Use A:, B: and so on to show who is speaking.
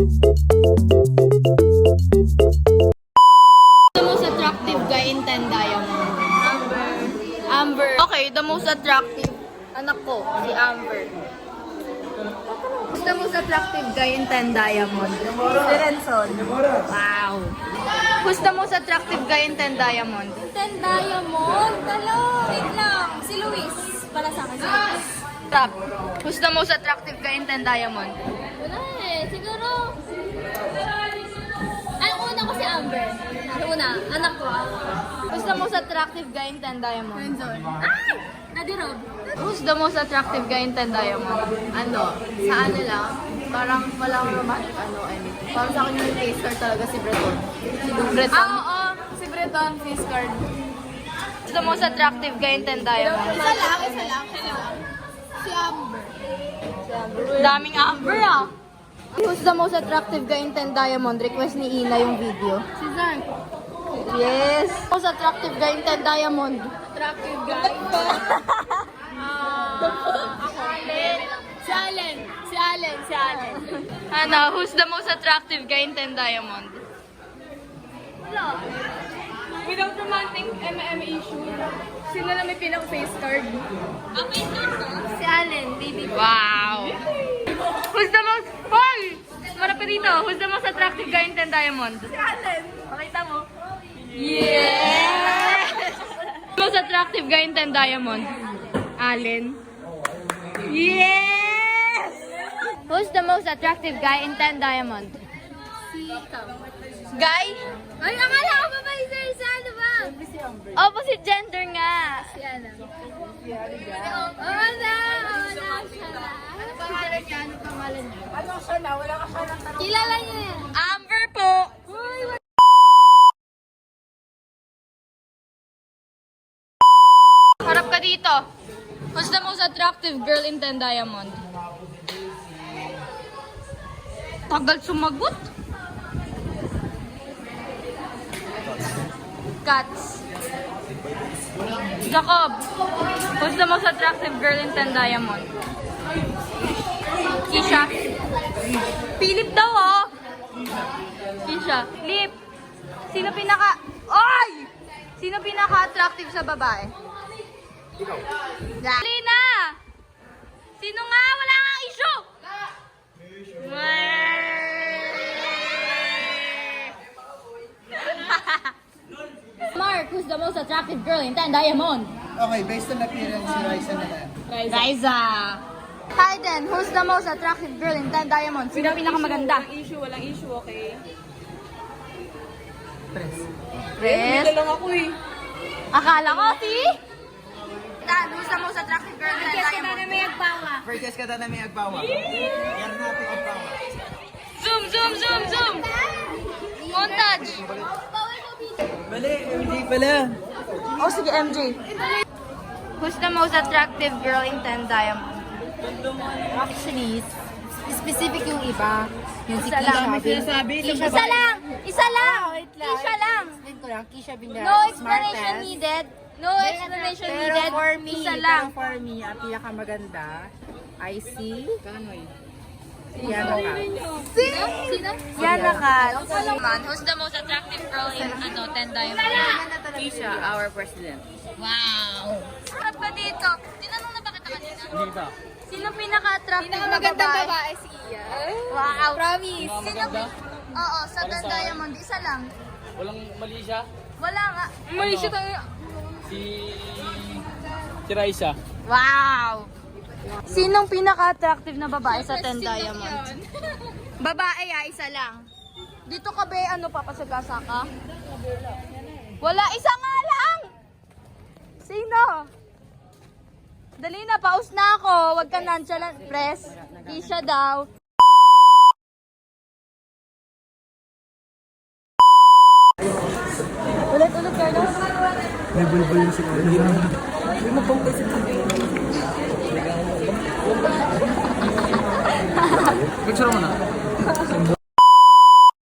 A: The most attractive guy in Ten Diamond. Amber. Okay, the most attractive anak ko, si Amber. Who's the most attractive guy in Ten Diamond? Si Renson. Wow. Who's the most attractive guy in Ten Diamond?
B: Ten Diamond? Talo! Wait lang. Si Luis. Para sa akin. Si Luis.
A: Top. Who's the most attractive guy in Ten Diamond?
B: Wala eh. Siguro. Ang una ko si Amber. Ang una. Anak ko.
A: Who's the most attractive guy in Ten Diamond?
B: Renson. Ay! Nadirob.
A: Who's the most attractive guy in Ten Diamond? Ano? Sa ano lang? Parang walang romantic anything. Parang sa akin yung face card talaga si Breton. Si Breton.
B: Oo. Si Breton. Face card.
A: Who's the most attractive guy in Ten Diamond?
B: Isa lang. Si Amber.
A: Daming Amber ah. Who's the most attractive guy in Ten Diamond? Request ni Ina yung video.
B: Si Zark.
A: Yes. Most attractive guy in Ten Diamond.
B: Attractive guy. Si Allen.
A: Ano? Who's the most attractive guy in Ten Diamond?
B: Without romantic issue, sino na may pinaka-face card? Si Allen, baby.
A: Wow. Who's the most... Hoy! Marap ka dito. Who's the most attractive guy in Ten Diamond?
B: Si Allen. Pakita mo.
A: Yes! Most attractive guy in Ten Diamond? Allen. Yes! Who's the most attractive guy in Ten Diamond?
B: Si Ikaw.
A: Guy?
B: Ay, akala ko ba ba isa ano ba?
A: Opposite gender nga.
B: Si ano? Oo na. Siya na. Ano pangalan niya? Ano siya na? Wala ka siya ng kilala niya yan.
A: Amber po.
B: Uy,
A: Harap ka dito. Who's the most attractive girl in Ten Diamond? Tagal sumagot. Cats. Jacob. Who's the most attractive girl in Ten Diamond? Kisha. Philip daw oh. Kisha. Lip. Sino pinaka... Oy! Sino pinaka-attractive sa babae? Ikaw. Lina! Sino nga? Wala kang issue!
B: Mark, who's the most attractive girl in Ten Diamond?
C: Okay, based on appearance, si Raisa na lang.
A: Riza. Hayden, who's the most attractive girl in Ten Diamond? Sino pinakamaganda?
D: Walang issue, okay?
C: Press.
A: Pres?
D: lang ako eh.
A: Akala ko, see? Dan, who's the most attractive girl in Ten Diamond?
B: may agpawa.
C: Versus ka na may agpawa. Yan natin agpawa.
A: Zoom! Montage!
C: Mali, MJ pala.
A: Oh, sige, MJ. Who's the most attractive girl in Ten Diamond?
B: Actually, specific yung iba. Yung si
A: Isa lang.
B: Kisha.
A: Isa lang!
B: Wait lang.
A: Kisha lang!
B: Explain ko lang. Kisha Binder.
A: No explanation needed. No explanation needed. Isa lang.
E: Pero for me, ang pinakamaganda ay si Yana Kat.
B: Sino?
A: Yana Kat. Who's the most attractive girl in Ten Diamond?
E: Kisha, our president.
A: Wow! Sarap ka dito. Tinanong na ba kita kanina?
C: Hindi ba?
A: Sino pinaka-attractive na
B: Magandang
A: babae?
B: babae si Iya.
A: Wow!
B: Promise.
A: Sino? Oo, sa Ten Diamond. Isa lang.
D: Walang mali siya.
A: Wala nga.
D: Mali siya tayo. Si Raisa.
A: Wow! Sinong pinaka-attractive na babae sa Ten Diamond? Babae isa lang. Dito ka ba, papasagasa ka? Wala, isa nga lang! Sino? Dali na, pause na ako. Huwag ka nonchalant, press. Kisha daw. Ulit, Carlos.
C: May bulbul na siguro. Picture mo na.